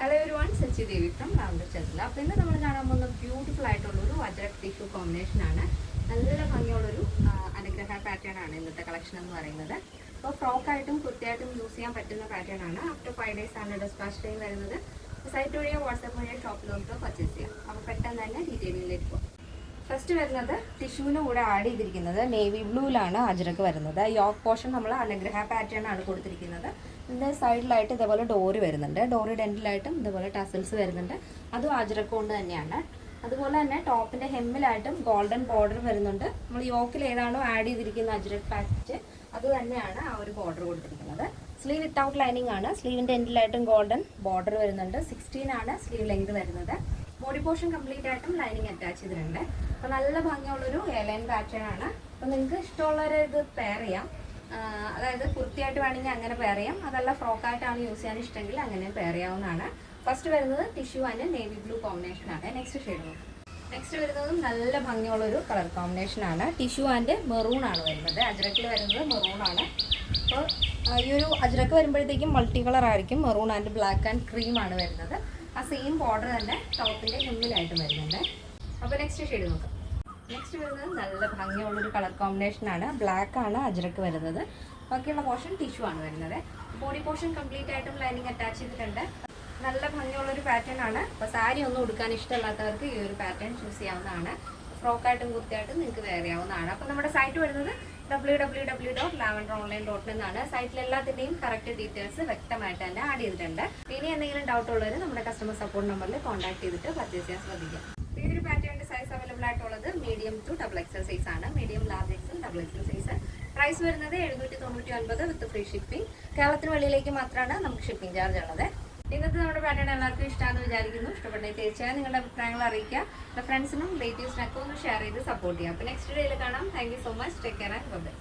Hello everyone, Sachi Devi from lavender Chandra. അപ്പോൾ ഇന്ന് നമ്മൾ കാണാൻ പോകുന്ന ബ്യൂട്ടിഫുൾ ആയിട്ടുള്ളൊരു അജ്രക് ടിഷ്യൂ കോമ്പിനേഷനാണ്. നല്ല ഭംഗിയുള്ളൊരു അനുഗ്രഹ പാറ്റേൺ ആണ് ഇന്നത്തെ കളക്ഷൻ എന്ന് പറയുന്നത്. അപ്പോൾ ഫ്രോക്കായിട്ടും കുർത്തിയായിട്ടും യൂസ് ചെയ്യാൻ പറ്റുന്ന പാറ്റേൺ ആണ്. ആഫ്റ്റർ 5 days ആണ് ഡിസ്പാച്ച് ടൈം വരുന്നത്. സൈറ്റ് വഴിയോ വാട്സാപ്പ് വഴിയോ ഷോപ്പിലോട്ടോ പർച്ചേസ് ചെയ്യാം. അപ്പോൾ പെട്ടെന്ന് തന്നെ ഡീറ്റെയിലിംഗിലേക്ക് പോകും. ഫസ്റ്റ് വരുന്നത് ടിഷ്യൂവിന് കൂടെ ആഡ് ചെയ്തിരിക്കുന്നത് നേവി ബ്ലൂവിലാണ് അജ്രക് വരുന്നത്. യോക്ക് പോർഷൻ നമ്മൾ അനുഗ്രഹ പാറ്റേൺ ആണ് കൊടുത്തിരിക്കുന്നത്. ഇതിൻ്റെ സൈഡിലായിട്ട് ഇതേപോലെ ഡോറി വരുന്നുണ്ട്. ഡോറിയുടെ എൻഡിലായിട്ടും ഇതേപോലെ ടസൽസ് വരുന്നുണ്ട്. അതും അജ്രക് കൊണ്ട് തന്നെയാണ്. അതുപോലെ തന്നെ ടോപ്പിൻ്റെ ഹെമ്മിലായിട്ടും ഗോൾഡൻ ബോർഡർ വരുന്നുണ്ട്. നമ്മൾ യോക്കിൽ ഏതാണോ ആഡ് ചെയ്തിരിക്കുന്ന അജ്രക് പാച്ച് അത് തന്നെയാണ് ആ ഒരു ബോർഡർ കൊടുത്തിരിക്കുന്നത്. സ്ലീവ് വിത്തൗട്ട് ലൈനിങ് ആണ്. സ്ലീവിൻ്റെ എൻഡിലായിട്ടും ഗോൾഡൻ ബോർഡർ വരുന്നുണ്ട്. 16 ആണ് സ്ലീവ് ലെങ്ത് വരുന്നത്. ബോഡി പോർഷൻ കംപ്ലീറ്റ് ആയിട്ടും ലൈനിങ് അറ്റാച്ച് ചെയ്തിട്ടുണ്ട്. അപ്പോൾ നല്ല ഭംഗിയുള്ളൊരു എയർലൈൻ പാറ്റേൺ ആണ്. അപ്പോൾ നിങ്ങൾക്ക് ഇഷ്ടമുള്ളവരെ ഇത് പെയർ ചെയ്യാം. അതായത് കുർത്തിയായിട്ട് വേണമെങ്കിൽ അങ്ങനെ പെയർ ചെയ്യാം. അതല്ല ഫ്രോക്കായിട്ടാണ് യൂസ് ചെയ്യാൻ ഇഷ്ടമെങ്കിൽ അങ്ങനെ പെയർ ചെയ്യാവുന്നതാണ്. ഫസ്റ്റ് വരുന്നത് tissue and navy blue combination ആണ്. നെക്സ്റ്റ് വരുന്നതും നല്ല ഭംഗിയുള്ളൊരു കളർ കോമ്പിനേഷൻ ആണ്. ടിഷ്യൂ ആൻഡ് മെറൂൺ ആണ് വരുന്നത്. അജ്രക്കിൽ വരുന്നത് മെറൂൺ ആണ്. അപ്പോൾ ഈ ഒരു അജ്രക്ക് വരുമ്പോഴത്തേക്കും മൾട്ടി കളർ ആയിരിക്കും. Maroon and black and cream ആണ് വരുന്നത്. ആ സെയിം ബോർഡർ തന്നെ ടോപ്പിൻ്റെ ഹെമ്മിലായിട്ട് വരുന്നുണ്ട്. അപ്പോൾ നെക്സ്റ്റ് ഷെയ്ഡ് നോക്കാം. നെക്സ്റ്റ് വരുന്നത് നല്ല ഭംഗിയുള്ളൊരു കളർ കോമ്പിനേഷനാണ്. ബ്ലാക്ക് ആണ് അജ്രക്ക് വരുന്നത്. ബാക്കിയുള്ള പോർഷൻ ടിഷ്യൂ ആണ് വരുന്നത്. ബോഡി പോർഷൻ കംപ്ലീറ്റ് ആയിട്ടും ലൈനിങ് അറ്റാച്ച് ചെയ്തിട്ടുണ്ട്. നല്ല ഭംഗിയുള്ളൊരു പാറ്റേൺ ആണ്. അപ്പോൾ സാരി ഒന്നും ഉടുക്കാൻ ഇഷ്ടമില്ലാത്തവർക്ക് ഈ ഒരു പാറ്റേൺ ചൂസ് ചെയ്യാവുന്നതാണ്. ഫ്രോക്കായിട്ടും കുർത്തിയായിട്ടും നിങ്ങൾക്ക് വെയർ ചെയ്യാവുന്നതാണ്. അപ്പോൾ നമ്മുടെ സൈറ്റ് വരുന്നത് www.lavenderonline.in എന്നാണ്. സൈറ്റിൽ എല്ലാത്തിൻ്റെയും കറക്റ്റ് ഡീറ്റെയിൽസ് വ്യക്തമായിട്ട് തന്നെ ആഡ് ചെയ്തിട്ടുണ്ട്. ഇനി എന്തെങ്കിലും ഡൗട്ട് ഉള്ളവർ നമ്മുടെ കസ്റ്റമർ സപ്പോർട്ട് നമ്പറിൽ കോൺടാക്ട് ചെയ്തിട്ട് പർച്ചേസ് ചെയ്യാൻ ശ്രദ്ധിക്കുക. ഈ ഒരു പാറ്റേണിൻ്റെ സൈസ് അവൈലബിൾ ആയിട്ടുള്ളത് മീഡിയം ടു XXL സൈസ് ആണ്. Medium, large XL, XXL size. Price വരുന്നത് 799 വിത്ത് ഫ്രീ ഷിപ്പിംഗ്. കേരളത്തിന് വെളിയിലേക്ക് മാത്രമാണ് നമുക്ക് ഷിപ്പിംഗ് ചാർജ് ഉള്ളത്. ഇന്നത്തെ നമ്മുടെ പാറ്റേൺ എല്ലാവർക്കും ഇഷ്ടമാണെന്ന് വിചാരിക്കുന്നു. ഇഷ്ടപ്പെട്ടെങ്കിൽ തീർച്ചയായും നിങ്ങളുടെ അഭിപ്രായങ്ങൾ അറിയിക്കുക. ഫ്രണ്ട്സിനും റിലേറ്റീവ്സിനൊക്കെ ഒന്ന് ഷെയർ ചെയ്ത് സപ്പോർട്ട് ചെയ്യാം. അപ്പോൾ നെക്സ്റ്റ് ഡേയിൽ കാണാം. Thank you so much. Take care and by.